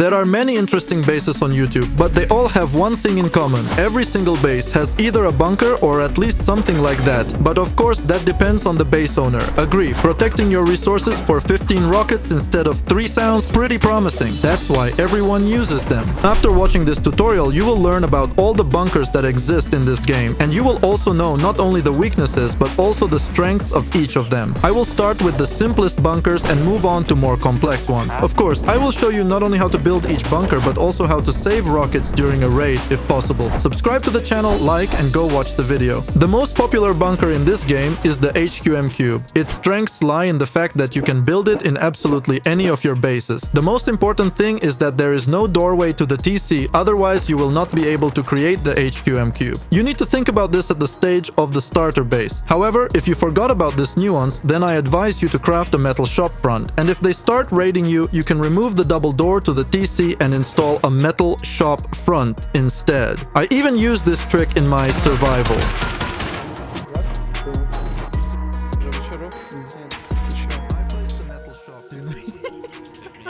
There are many interesting bases on YouTube, but they all have one thing in common. Every single base has either a bunker or at least something like that. But of course, that depends on the base owner. Agree, protecting your resources for 15 rockets instead of 3 sounds pretty promising. That's why everyone uses them. After watching this tutorial, you will learn about all the bunkers that exist in this game, and you will also know not only the weaknesses, but also the strengths of each of them. I will start with the simplest bunkers and move on to more complex ones. Of course, I will show you not only how to build each bunker, but also how to save rockets during a raid if possible. Subscribe to the channel, like, and go watch the video. The most popular bunker in this game is the HQM Cube. Its strengths lie in the fact that you can build it in absolutely any of your bases. The most important thing is that there is no doorway to the TC, otherwise you will not be able to create the HQM Cube. You need to think about this at the stage of the starter base. However, if you forgot about this nuance, then I advise you to craft a metal shop front. And if they start raiding you, you can remove the double door to the TC and install a metal shop front instead. I even use this trick in my survival.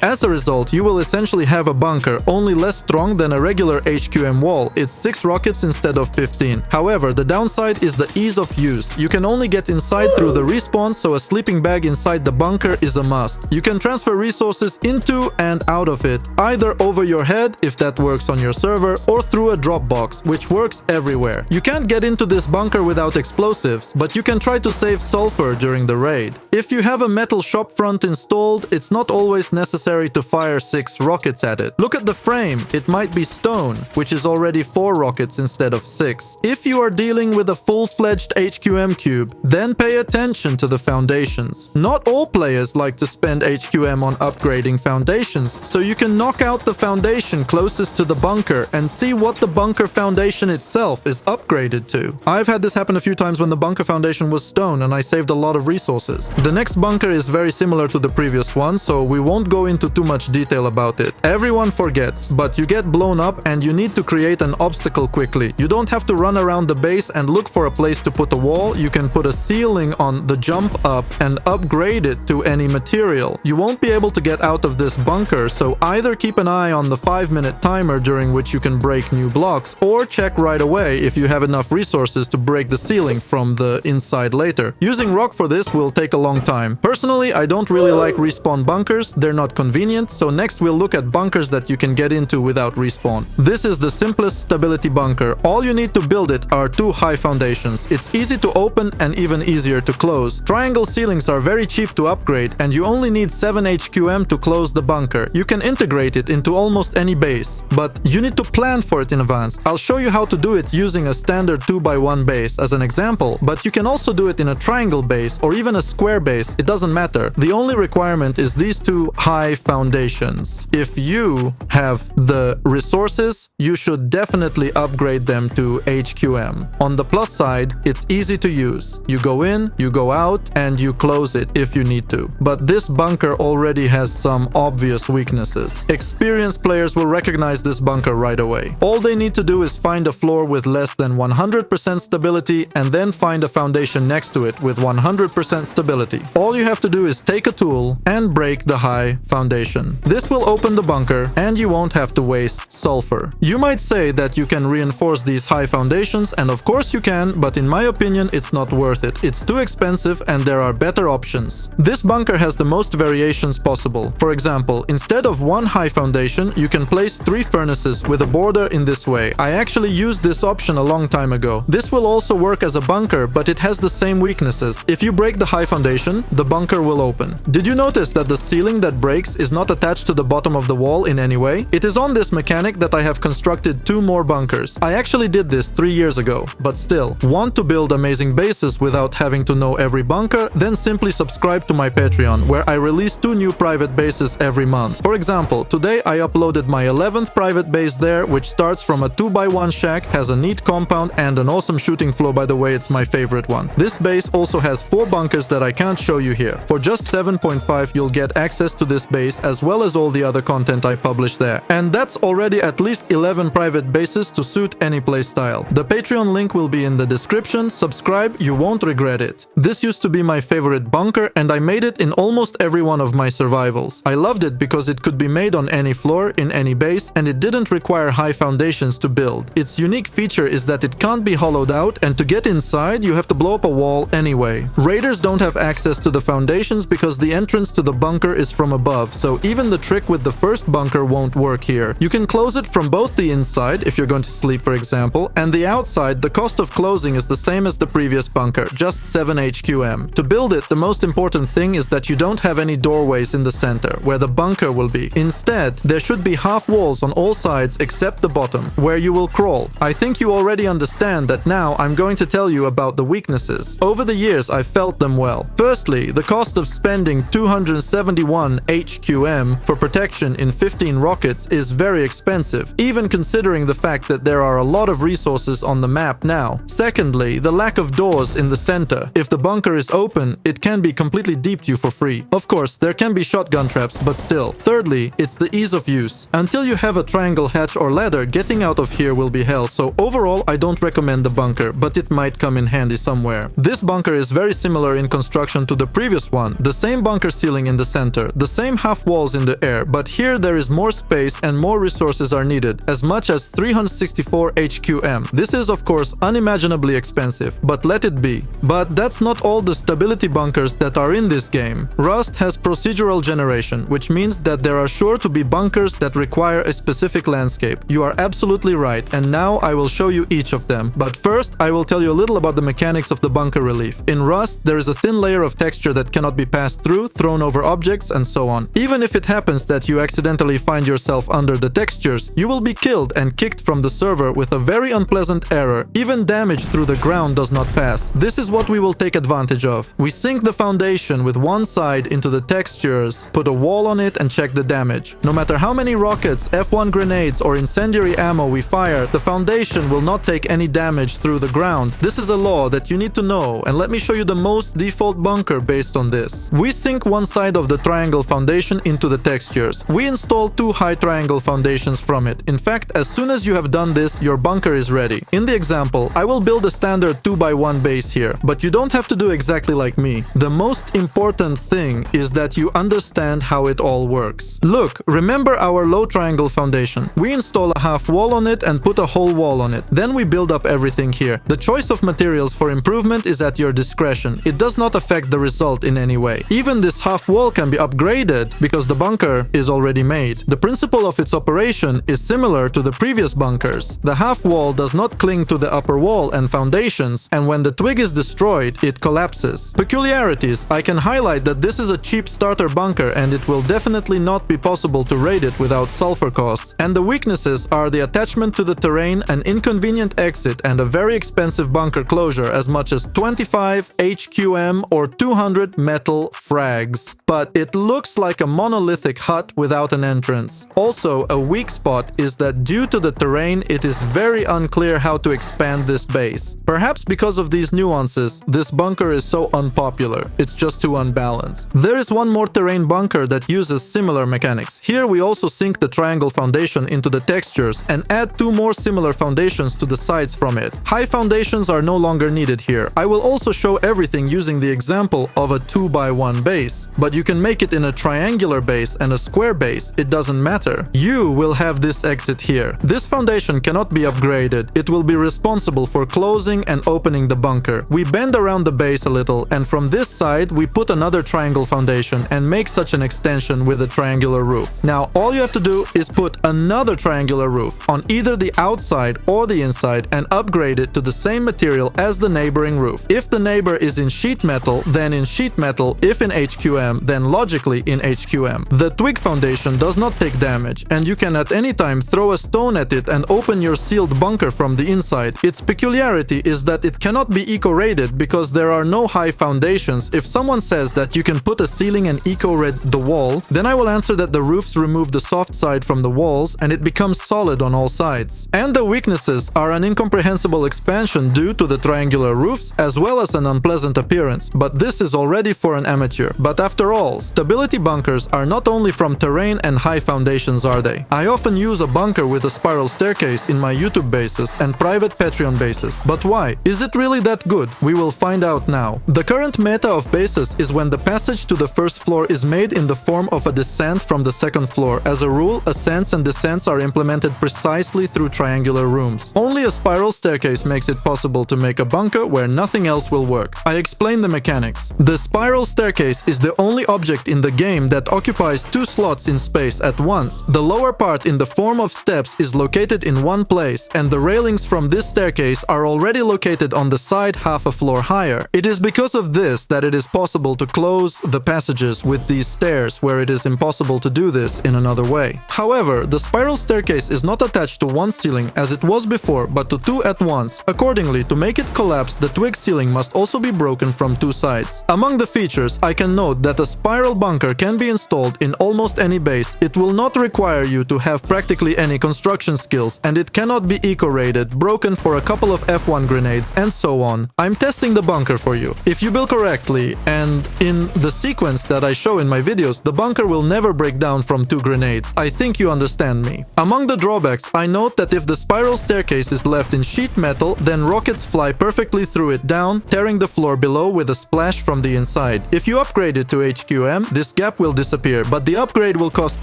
As a result, you will essentially have a bunker, only less strong than a regular HQM wall. It's 6 rockets instead of 15. However, the downside is the ease of use. You can only get inside through the respawn, so a sleeping bag inside the bunker is a must. You can transfer resources into and out of it, either over your head, if that works on your server, or through a drop box, which works everywhere. You can't get into this bunker without explosives, but you can try to save sulfur during the raid. If you have a metal shop front installed, it's not always necessary to fire 6 rockets at it. Look at the frame. It might be stone, which is already 4 rockets instead of 6. If you are dealing with a full-fledged HQM cube, then pay attention to the foundations. Not all players like to spend HQM on upgrading foundations, so you can knock out the foundation closest to the bunker and see what the bunker foundation itself is upgraded to. I've had this happen a few times when the bunker foundation was stone and I saved a lot of resources. The next bunker is very similar to the previous one, so we won't go into too much detail about it. Everyone forgets, but you get blown up and you need to create an obstacle quickly. You don't have to run around the base and look for a place to put a wall. You can put a ceiling on the jump up and upgrade it to any material. You won't be able to get out of this bunker, so either keep an eye on the 5-minute timer during which you can break new blocks, or check right away if you have enough resources to break the ceiling from the inside later. Using rock for this will take a long time. Personally, I don't really like respawn bunkers. They're not convenient, so next we'll look at bunkers that you can get into without respawn. This is the simplest stability bunker. All you need to build it are 2 high foundations. It's easy to open and even easier to close. Triangle ceilings are very cheap to upgrade, and you only need 7 HQM to close the bunker. You can integrate it into almost any base, but you need to plan for it in advance. I'll show you how to do it using a standard 2x1 base as an example, but you can also do it in a triangle base or even a square base. It doesn't matter. The only requirement is these 2 high foundations. If you have the resources, you should definitely upgrade them to HQM. On the plus side, it's easy to use. You go in, you go out, and you close it if you need to. But this bunker already has some obvious weaknesses. Experienced players will recognize this bunker right away. All they need to do is find a floor with less than 100% stability and then find a foundation next to it with 100% stability. All you have to do is take a tool and break the high foundation. This will open the bunker and you won't have to waste sulfur. You might say that you can reinforce these high foundations, and of course you can, but in my opinion it's not worth it. It's too expensive and there are better options. This bunker has the most variations possible. For example, instead of 1 high foundation, you can place 3 furnaces with a border in this way. I actually used this option a long time ago. This will also work as a bunker, but it has the same weaknesses. If you break the high foundation, the bunker will open. Did you notice that the ceiling that breaks is not attached to the bottom of the wall in any way? It is on this mechanic that I have constructed 2 more bunkers. I actually did this 3 years ago, but still, want to build amazing bases without having to know every bunker? Then simply subscribe to my Patreon, where I release 2 new private bases every month. For example, today I uploaded my 11th private base there, which starts from a 2x1 shack, has a neat compound and an awesome shooting floor. By the way, it's my favorite one. This base also has 4 bunkers that I can't show you here. For just 7.5 you'll get access to this base base as well as all the other content I publish there. And that's already at least 11 private bases to suit any playstyle. The Patreon link will be in the description. Subscribe, you won't regret it. This used to be my favorite bunker and I made it in almost every one of my survivals. I loved it because it could be made on any floor, in any base, and it didn't require high foundations to build. Its unique feature is that it can't be hollowed out, and to get inside you have to blow up a wall anyway. Raiders don't have access to the foundations because the entrance to the bunker is from above, so even the trick with the first bunker won't work here. You can close it from both the inside, if you're going to sleep for example, and the outside. The cost of closing is the same as the previous bunker, just 7 HQM. To build it, the most important thing is that you don't have any doorways in the center, where the bunker will be. Instead, there should be half walls on all sides except the bottom, where you will crawl. I think you already understand that. Now I'm going to tell you about the weaknesses. Over the years, I felt them well. Firstly, the cost of spending 271 HQM for protection in 15 rockets is very expensive, even considering the fact that there are a lot of resources on the map now. Secondly, the lack of doors in the center. If the bunker is open, it can be completely deeped you for free. Of course, there can be shotgun traps, but still. Thirdly, it's the ease of use. Until you have a triangle hatch or ladder, getting out of here will be hell, so overall I don't recommend the bunker, but it might come in handy somewhere. This bunker is very similar in construction to the previous one. The same bunker ceiling in the center, the same half walls in the air, but here there is more space and more resources are needed, as much as 364 HQM. This is of course unimaginably expensive, but let it be. But that's not all the stability bunkers that are in this game. Rust has procedural generation, which means that there are sure to be bunkers that require a specific landscape. You are absolutely right, and now I will show you each of them. But first, I will tell you a little about the mechanics of the bunker relief. In Rust, there is a thin layer of texture that cannot be passed through, thrown over objects, and so on. Even if it happens that you accidentally find yourself under the textures, you will be killed and kicked from the server with a very unpleasant error. Even damage through the ground does not pass. This is what we will take advantage of. We sink the foundation with one side into the textures, put a wall on it, and check the damage. No matter how many rockets, F1 grenades, or incendiary ammo we fire, the foundation will not take any damage through the ground. This is a law that you need to know, and let me show you the most default bunker based on this. We sink one side of the triangle foundation into the textures. We install two high triangle foundations from it. In fact, as soon as you have done this, your bunker is ready. In the example, I will build a standard 2x1 base here, but you don't have to do exactly like me. The most important thing is that you understand how it all works. Look, remember our low triangle foundation. We install a half wall on it and put a whole wall on it. Then we build up everything here. The choice of materials for improvement is at your discretion. It does not affect the result in any way. Even this half wall can be upgraded because the bunker is already made. The principle of its operation is similar to the previous bunkers. The half wall does not cling to the upper wall and foundations, and when the twig is destroyed, it collapses. Peculiarities: I can highlight that this is a cheap starter bunker and it will definitely not be possible to raid it without sulfur costs. And the weaknesses are the attachment to the terrain, an inconvenient exit, and a very expensive bunker closure, as much as 25 HQM or 200 metal frags. But it looks like a monolithic hut without an entrance. Also, a weak spot is that due to the terrain, it is very unclear how to expand this base. Perhaps because of these nuances, this bunker is so unpopular. It's just too unbalanced. There is one more terrain bunker that uses similar mechanics. Here we also sink the triangle foundation into the textures and add two more similar foundations to the sides from it. High foundations are no longer needed here. I will also show everything using the example of a 2x1 base, but you can make it in a triangular base and a square base. It doesn't matter. You will have this exit here. This foundation cannot be upgraded. It will be responsible for closing and opening the bunker. We bend around the base a little, and from this side we put another triangle foundation and make such an extension with a triangular roof. Now all you have to do is put another triangular roof on either the outside or the inside and upgrade it to the same material as the neighboring roof. If the neighbor is in sheet metal, then in sheet metal. If in HQM, then logically in HQM. The twig foundation does not take damage, and you can at any time throw a stone at it and open your sealed bunker from the inside. Its peculiarity is that it cannot be eco-rated because there are no high foundations. If someone says that you can put a ceiling and eco-rate the wall, then I will answer that the roofs remove the soft side from the walls and it becomes solid on all sides. And the weaknesses are an incomprehensible expansion due to the triangular roofs as well as an unpleasant appearance, but this is already for an amateur. But after all, stability bunkers bunkers are not only from terrain and high foundations, are they? I often use a bunker with a spiral staircase in my YouTube bases and private Patreon bases. But why? Is it really that good? We will find out now. The current meta of bases is when the passage to the first floor is made in the form of a descent from the second floor. As a rule, ascents and descents are implemented precisely through triangular rooms. Only a spiral staircase makes it possible to make a bunker where nothing else will work. I explain the mechanics. The spiral staircase is the only object in the game that occupies 2 slots in space at once. The lower part in the form of steps is located in one place, and the railings from this staircase are already located on the side half a floor higher. It is because of this that it is possible to close the passages with these stairs, where it is impossible to do this in another way. However, the spiral staircase is not attached to one ceiling as it was before, but to 2 at once. Accordingly, to make it collapse, the twig ceiling must also be broken from 2 sides. Among the features, I can note that a spiral bunker can be installed in almost any base. It will not require you to have practically any construction skills, and it cannot be eco-rated, broken for a couple of F1 grenades, and so on. I'm testing the bunker for you. If you build correctly, and in the sequence that I show in my videos, the bunker will never break down from 2 grenades. I think you understand me. Among the drawbacks, I note that if the spiral staircase is left in sheet metal, then rockets fly perfectly through it down, tearing the floor below with a splash from the inside. If you upgrade it to HQM, this gap will disappear, but the upgrade will cost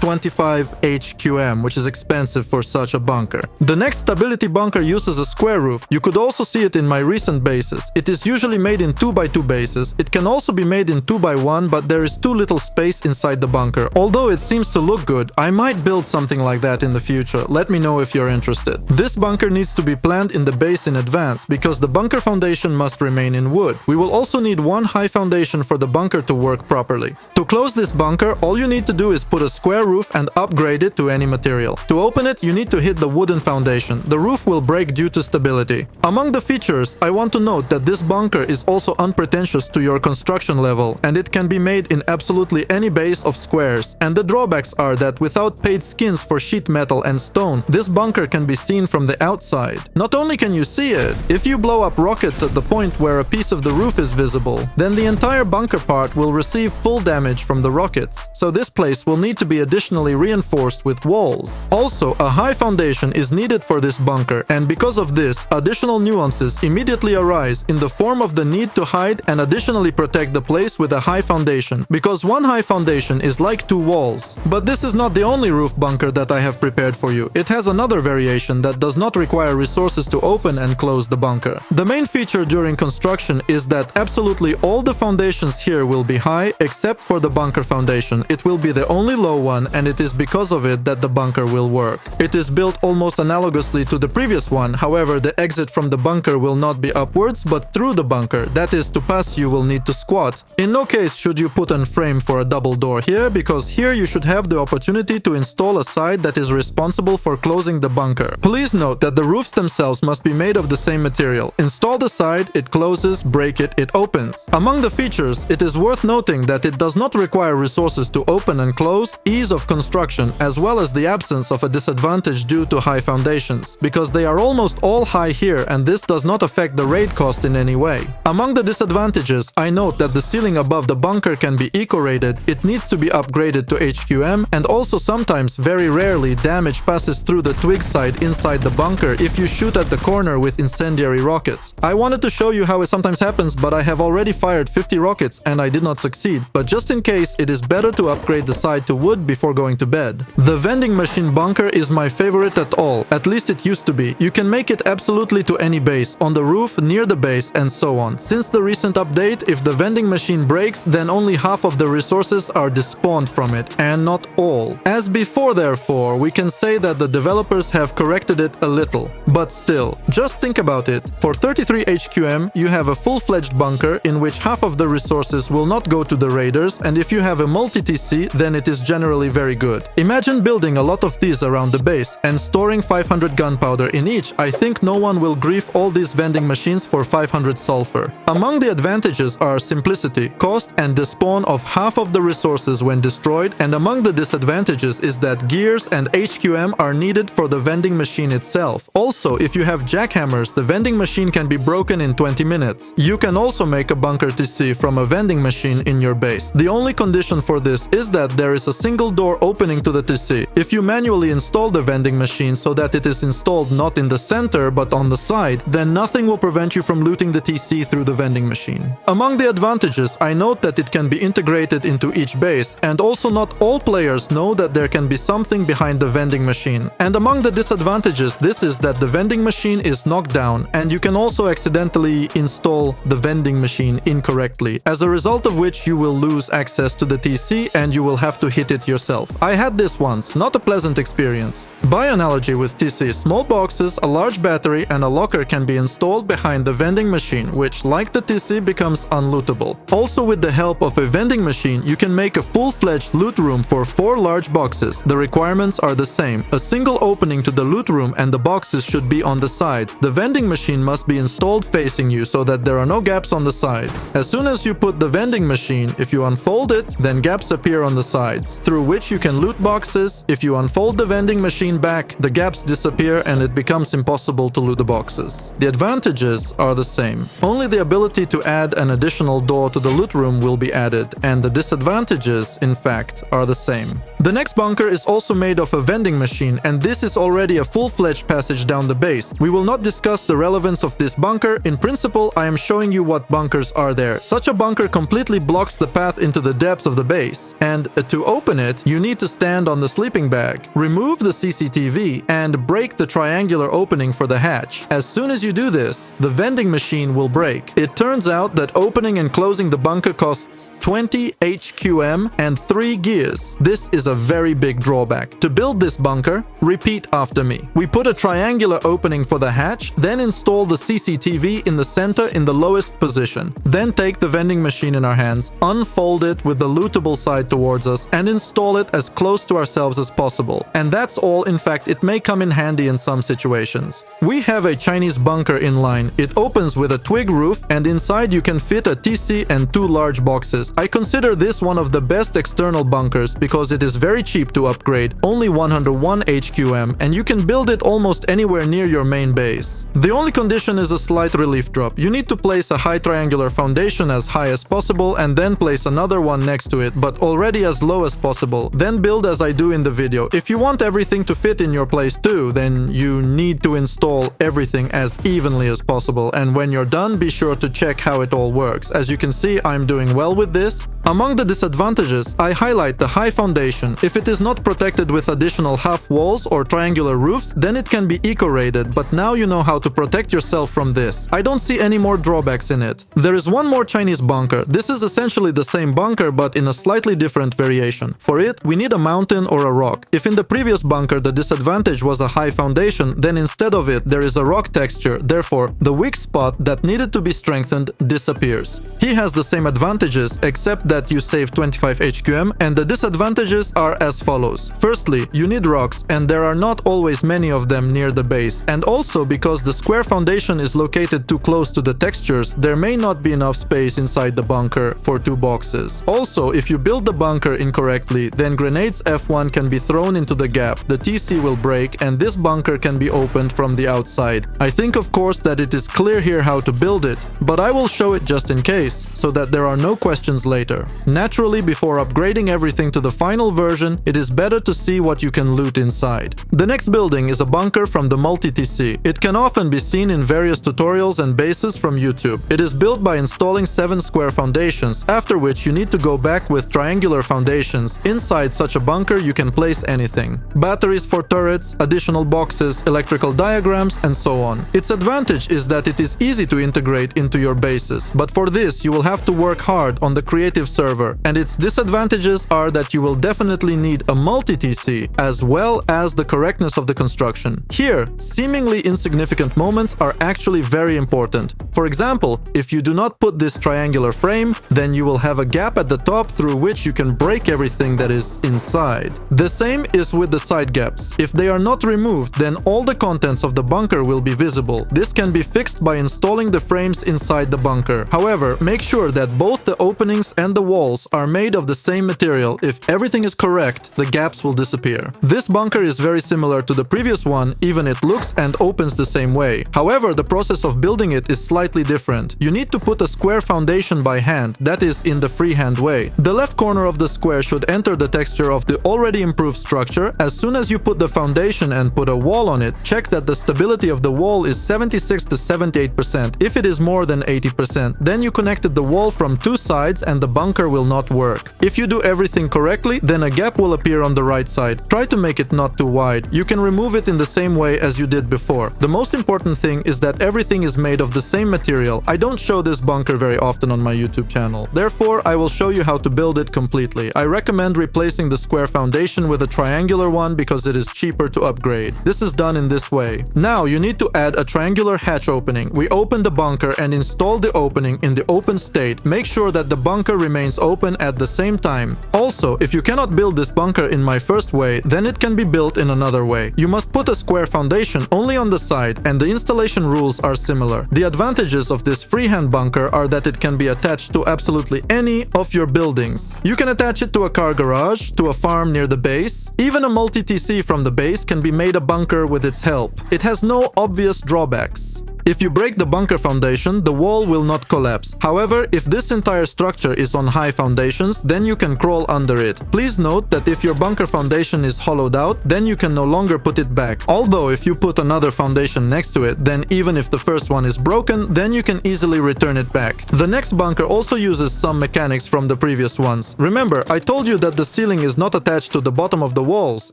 25 HQM, which is expensive for such a bunker. The next stability bunker uses a square roof. You could also see it in my recent bases. It is usually made in 2x2 bases. It can also be made in 2x1, but there is too little space inside the bunker. Although it seems to look good, I might build something like that in the future. Let me know if you're interested. This bunker needs to be planned in the base in advance, because the bunker foundation must remain in wood. We will also need one high foundation for the bunker to work properly. To close this bunker, all you need to do is put a square roof and upgrade it to any material. To open it, you need to hit the wooden foundation. The roof will break due to stability. Among the features, I want to note that this bunker is also unpretentious to your construction level, and it can be made in absolutely any base of squares. And the drawbacks are that without paid skins for sheet metal and stone, this bunker can be seen from the outside. Not only can you see it, if you blow up rockets at the point where a piece of the roof is visible, then the entire bunker part will receive full damage from the rockets. So this place will need to be additionally reinforced with walls. Also, a high foundation is needed for this bunker, and because of this, additional nuances immediately arise in the form of the need to hide and additionally protect the place with a high foundation, because one high foundation is like 2 walls. But this is not the only roof bunker that I have prepared for you. It has another variation that does not require resources to open and close the bunker. The main feature during construction is that absolutely all the foundations here will be high except for the bunker foundation. It will be the only low one, and it is because of it that the bunker will work. It is built almost analogously to the previous one. However, the exit from the bunker will not be upwards but through the bunker. That is, to pass you will need to squat. In no case should you put a frame for a double door here, because here you should have the opportunity to install a side that is responsible for closing the bunker. Please note that the roofs themselves must be made of the same material. Install the side, it closes, break it, it opens. Among the features, it is worth noting that it does not require resources to open and close, ease of construction, as well as the absence of a disadvantage due to high foundations, because they are almost all high here, and this does not affect the raid cost in any way. Among the disadvantages, I note that the ceiling above the bunker can be eco-rated, it needs to be upgraded to HQM, and also sometimes, very rarely, damage passes through the twig side inside the bunker if you shoot at the corner with incendiary rockets. I wanted to show you how it sometimes happens, but I have already fired 50 rockets and I did not succeed. But just in case, it is better to upgrade the side to wood before going to bed. The vending machine bunker is my favorite at all, at least it used to be. You can make it absolutely to any base, on the roof, near the base, and so on. Since the recent update, if the vending machine breaks, then only half of the resources are despawned from it, and not all. As before, therefore, we can say that the developers have corrected it a little. But still, just think about it. For 33 HQM, you have a full-fledged bunker in which half of the resources will not go to the raiders, and if you have a multi-TC, then it is generally very good. Imagine building a lot of these around the base and storing 500 gunpowder in each. I think no one will grief all these vending machines for 500 sulfur. Among the advantages are simplicity, cost, and despawn of half of the resources when destroyed, and among the disadvantages is that gears and HQM are needed for the vending machine itself. Also, if you have jackhammers, the vending machine can be broken in 20 minutes. You can also make a bunker TC from a vending machine in your base. The only condition for for this is that there is a single door opening to the TC. If you manually install the vending machine so that it is installed not in the center but on the side, then nothing will prevent you from looting the TC through the vending machine. Among the advantages, I note that it can be integrated into each base, and also not all players know that there can be something behind the vending machine. And among the disadvantages, this is that the vending machine is knocked down, and you can also accidentally install the vending machine incorrectly, as a result of which you will lose access to the TC and you will have to hit it yourself. I had this once, not a pleasant experience. By analogy with TC, small boxes, a large battery, and a locker can be installed behind the vending machine, which, like the TC, becomes unlootable. Also, with the help of a vending machine, you can make a full-fledged loot room for 4 large boxes. The requirements are the same. A single opening to the loot room and the boxes should be on the sides. The vending machine must be installed facing you so that there are no gaps on the sides. As soon as you put the vending machine, if you unfold it, then gaps appear on the sides, through which you can loot boxes. If you unfold the vending machine back, the gaps disappear and it becomes impossible to loot the boxes. The advantages are the same. Only the ability to add an additional door to the loot room will be added, and the disadvantages, in fact, are the same. The next bunker is also made of a vending machine, and this is already a full-fledged passage down the base. We will not discuss the relevance of this bunker. In principle, I am showing you what bunkers are there. Such a bunker completely blocks the path into the depths of the base, and to open it, you need to stand on the sleeping bag, remove the CCTV, and break the triangular opening for the hatch. As soon as you do this, the vending machine will break. It turns out that opening and closing the bunker costs 20 HQM and 3 gears. This is a very big drawback. To build this bunker, repeat after me. We put a triangular opening for the hatch, then install the CCTV in the center in the lowest position. Then take the vending machine in our hands, unfold it with the lootable side towards us, and install it as close to ourselves as possible. And that's all. In fact, it may come in handy in some situations. We have a Chinese bunker in line. It opens with a twig roof, and inside you can fit a TC and 2 large boxes. I consider this one of the best external bunkers because it is very cheap to upgrade, only 101 HQM, and you can build it almost anywhere near your main base. The only condition is a slight relief drop. You need to place a high triangular foundation as high as possible and then place another one next to it, but already as low as possible. Then build as I do in the video. If you want everything to fit in your place too, then you need to install everything as evenly as possible, and when you're done, be sure to check how it all works. As you can see, I'm doing well with this. Among the disadvantages, I highlight the high foundation. If it is not protected with additional half walls or triangular roofs, then it can be eco-rated, but now you know how to protect yourself from this. I don't see any more drawbacks in it. There is one more Chinese bunker. This is essentially the same bunker but in a slightly different variation. For it, we need a mountain or a rock. If in the previous bunker the disadvantage was a high foundation, then instead of it there is a rock texture. Therefore, the weak spot that needed to be strengthened disappears. He has the same advantages except that you save 25 HQM, and the disadvantages are as follows. Firstly, you need rocks, and there are not always many of them near the base. And also, because the square foundation is located too close to the textures, there may not be enough space inside the bunker for 2 boxes. Also, if you build the bunker incorrectly, then grenades F1 can be thrown into the gap, the TC will break, and this bunker can be opened from the outside. I think of course that it is clear here how to build it, but I will show it just in case, so that there are no questions later. Naturally, before upgrading everything to the final version, it is better to see what you can loot inside. The next building is a bunker from the multi-TC. It can often be seen in various tutorials and bases from YouTube. It is built by installing 7 square foundations, after which you need to go back with triangular foundations. Inside such a bunker you can place anything. Batteries for turrets, additional boxes, electrical diagrams, and so on. Its advantage is that it is easy to integrate into your bases, but for this you will have to work hard on the creative server, and its disadvantages are that you will definitely need a multi-TC as well as the correctness of the construction. Here, seemingly insignificant moments are actually very important. For example, if you do not put this triangular frame, then you will have a gap at the top through which you can break everything that is inside. The same is with the side gaps. If they are not removed, then all the contents of the bunker will be visible. This can be fixed by installing the frames inside the bunker. However, make sure sure that both the openings and the walls are made of the same material. If everything is correct, the gaps will disappear. This bunker is very similar to the previous one, even it looks and opens the same way. However, the process of building it is slightly different. You need to put a square foundation by hand, that is, in the freehand way. The left corner of the square should enter the texture of the already improved structure. As soon as you put the foundation and put a wall on it, check that the stability of the wall is 76 to 78%. If it is more than 80%, then you connected the wall from two sides and the bunker will not work. If you do everything correctly, then a gap will appear on the right side. Try to make it not too wide. You can remove it in the same way as you did before. The most important thing is that everything is made of the same material. I don't show this bunker very often on my YouTube channel. Therefore, I will show you how to build it completely. I recommend replacing the square foundation with a triangular one because it is cheaper to upgrade. This is done in this way. Now you need to add a triangular hatch opening. We open the bunker and install the opening in the open state. Make sure that the bunker remains open at the same time. Also, if you cannot build this bunker in my first way, then it can be built in another way. You must put a square foundation only on the side, and the installation rules are similar. The advantages of this freehand bunker are that it can be attached to absolutely any of your buildings. You can attach it to a car garage, to a farm near the base. Even a multi-TC from the base can be made a bunker with its help. It has no obvious drawbacks. If you break the bunker foundation, the wall will not collapse. However, if this entire structure is on high foundations, then you can crawl under it. Please note that if your bunker foundation is hollowed out, then you can no longer put it back. Although if you put another foundation next to it, then even if the first one is broken, then you can easily return it back. The next bunker also uses some mechanics from the previous ones. Remember, I told you that the ceiling is not attached to the bottom of the walls,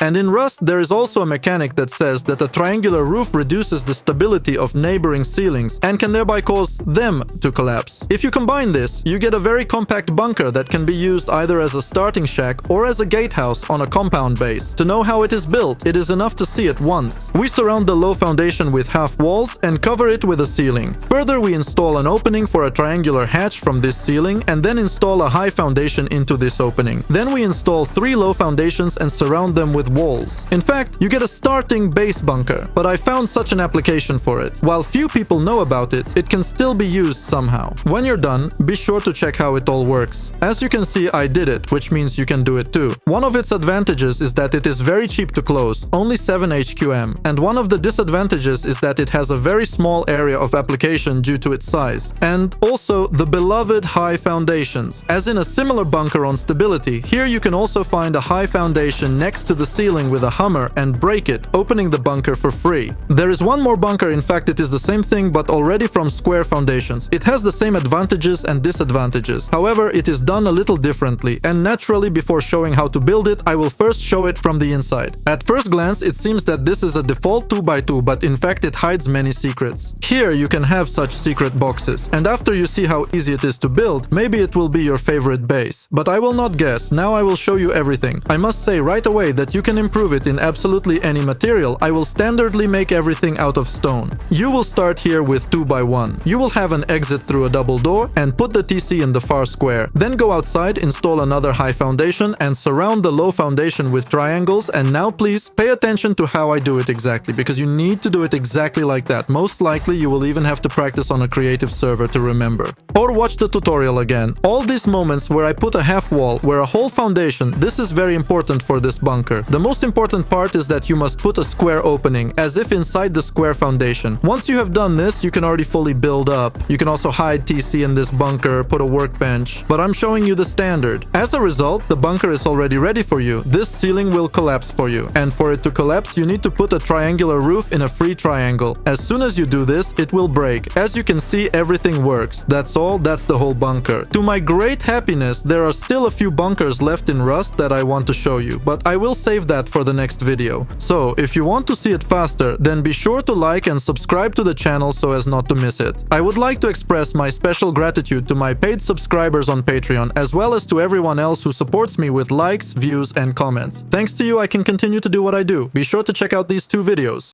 and in Rust there is also a mechanic that says that a triangular roof reduces the stability of neighboring ceilings and can thereby cause them to collapse. If you combine this, you get a very compact bunker that can be used either as a starting shack or as a gatehouse on a compound base. To know how it is built, it is enough to see it once. We surround the low foundation with half walls and cover it with a ceiling. Further, we install an opening for a triangular hatch from this ceiling and then install a high foundation into this opening. Then we install 3 low foundations and surround them with walls. In fact, you get a starting base bunker, but I found such an application for it. While few people know about it, it can still be used somehow. When you're done, be sure to check how it all works. As you can see, I did it, which means you can do it too. One of its advantages is that it is very cheap to close, only 7 HQM, and one of the disadvantages is that it has a very small area of application due to its size. And also the beloved high foundations. As in a similar bunker on stability, here you can also find a high foundation next to the ceiling with a hammer and break it, opening the bunker for free. There is one more bunker, in fact it is the same thing but already from square foundations. It has the same advantages and disadvantages. However, it is done a little differently, and naturally before showing how to build it, I will first show it from the inside. At first glance, it seems that this is a default 2x2, but in fact it hides many secrets. Here you can have such secret boxes, and after you see how easy it is to build, maybe it will be your favorite base. But I will not guess, now I will show you everything. I must say right away that you can improve it in absolutely any material. I will standardly make everything out of stone. You will start here with 2x1. You will have an exit through a double door and put the TC in the far square. Then go outside, install another high foundation and surround the low foundation with triangles. And now please pay attention to how I do it exactly, because you need to do it exactly like that. Most likely you will even have to practice on a creative server to remember. Or watch the tutorial again. All these moments where I put a half wall, where a whole foundation, this is very important for this bunker. The most important part is that you must put a square opening, as if inside the square foundation. Once you have done this, you can already fully build up. You can also hide TC in this bunker, put a workbench, but I'm showing you the standard. As a result, the bunker is already ready for you. This ceiling will collapse for you, and for it to collapse, you need to put a triangular roof in a free triangle. As soon as you do this, it will break. As you can see, everything works. That's all, that's the whole bunker. To my great happiness, there are still a few bunkers left in Rust that I want to show you, but I will save that for the next video. So, if you want to see it faster, then be sure to like and subscribe to the channel so as not to miss it. I would like to express my special gratitude to my paid subscribers on Patreon, as well as to everyone else who supports me with likes, views, and comments. Thanks to you, I can continue to do what I do. Be sure to check out these 2 videos.